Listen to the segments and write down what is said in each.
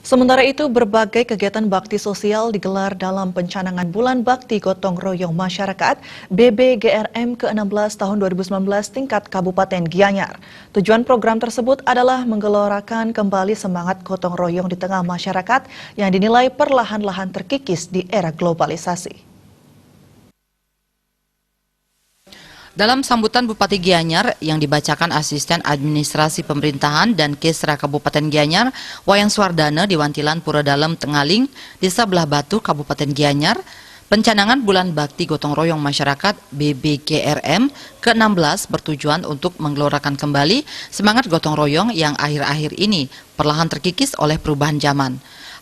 Sementara itu, berbagai kegiatan bakti sosial digelar dalam pencanangan Bulan Bakti Gotong Royong Masyarakat BBGRM ke-16 tahun 2019 tingkat Kabupaten Gianyar. Tujuan program tersebut adalah menggelorakan kembali semangat gotong royong di tengah masyarakat yang dinilai perlahan-lahan terkikis di era globalisasi. Dalam sambutan Bupati Gianyar yang dibacakan Asisten Administrasi Pemerintahan dan Kesra Kabupaten Gianyar, Wayan Swardana di Wantilan Pura Dalem Tengaling, Desa Belah Batu, Kabupaten Gianyar, pencanangan Bulan Bakti Gotong Royong Masyarakat BBGRM ke-16 bertujuan untuk menggelorakan kembali semangat gotong royong yang akhir-akhir ini perlahan terkikis oleh perubahan zaman.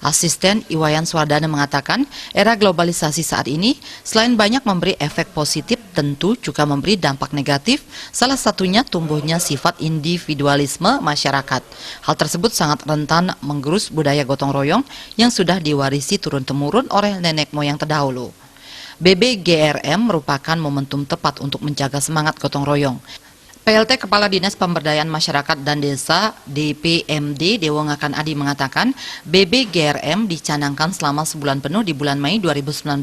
Asisten Wayan Swardana mengatakan, era globalisasi saat ini selain banyak memberi efek positif, tentu juga memberi dampak negatif, salah satunya tumbuhnya sifat individualisme masyarakat. Hal tersebut sangat rentan menggerus budaya gotong royong yang sudah diwarisi turun-temurun oleh nenek moyang terdahulu. BBGRM merupakan momentum tepat untuk menjaga semangat gotong royong. PLT Kepala Dinas Pemberdayaan Masyarakat dan Desa DPMD Dewangakan Adi mengatakan BBGRM dicanangkan selama sebulan penuh di bulan Mei 2019.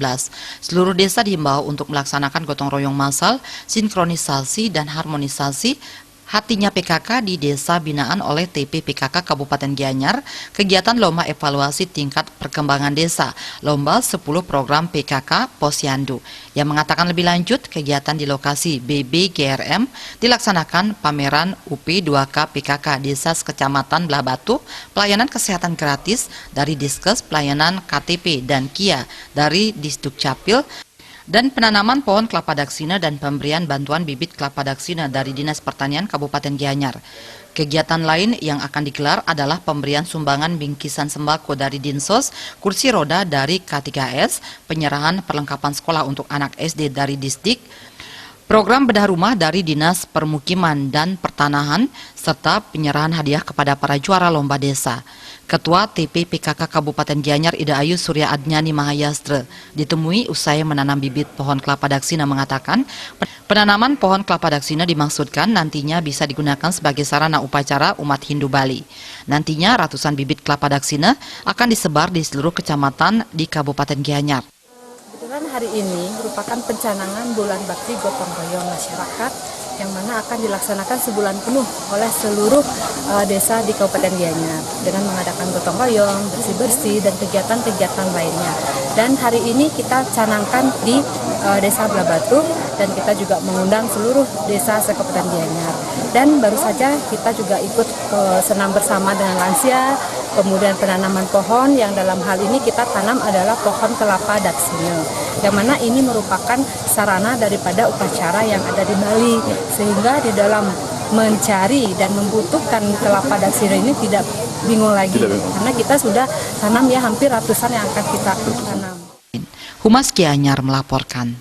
Seluruh desa diimbau untuk melaksanakan gotong royong massal, sinkronisasi dan harmonisasi hatinya PKK di Desa Binaan oleh TP PKK Kabupaten Gianyar, kegiatan lomba evaluasi tingkat perkembangan desa, lomba 10 program PKK Posyandu. Yang mengatakan lebih lanjut, kegiatan di lokasi BBGRM dilaksanakan pameran UP2K PKK Desa Sekecamatan Belah Batu, pelayanan kesehatan gratis dari Diskes, pelayanan KTP dan KIA dari Disduk Capil, dan penanaman pohon kelapa daksina dan pemberian bantuan bibit kelapa daksina dari Dinas Pertanian Kabupaten Gianyar. Kegiatan lain yang akan digelar adalah pemberian sumbangan bingkisan sembako dari Dinsos, kursi roda dari K3S, penyerahan perlengkapan sekolah untuk anak SD dari Disdik, program bedah rumah dari Dinas Permukiman dan Pertanahan, serta penyerahan hadiah kepada para juara lomba desa. Ketua TP PKK Kabupaten Gianyar Ida Ayu Surya Adnyani Mahayastra ditemui usai menanam bibit pohon kelapa daksina mengatakan penanaman pohon kelapa daksina dimaksudkan nantinya bisa digunakan sebagai sarana upacara umat Hindu Bali. Nantinya ratusan bibit kelapa daksina akan disebar di seluruh kecamatan di Kabupaten Gianyar. Kebetulan hari ini merupakan pencanangan Bulan Bakti Gotong Royong Masyarakat yang mana akan dilaksanakan sebulan penuh oleh seluruh desa di Kabupaten Gianyar dengan mengadakan gotong royong, bersih-bersih, dan kegiatan-kegiatan lainnya. Dan hari ini kita canangkan di Desa Belah Batu dan kita juga mengundang seluruh desa se-Kabupaten Gianyar. Dan baru saja kita juga ikut senam bersama dengan lansia, kemudian penanaman pohon yang dalam hal ini kita tanam adalah pohon kelapa daksina, yang mana ini merupakan sarana daripada upacara yang ada di Bali, sehingga di dalam mencari dan membutuhkan kelapa daksina ini tidak bingung lagi, karena kita sudah tanam ya hampir ratusan yang akan kita tanam. Humas Gianyar melaporkan.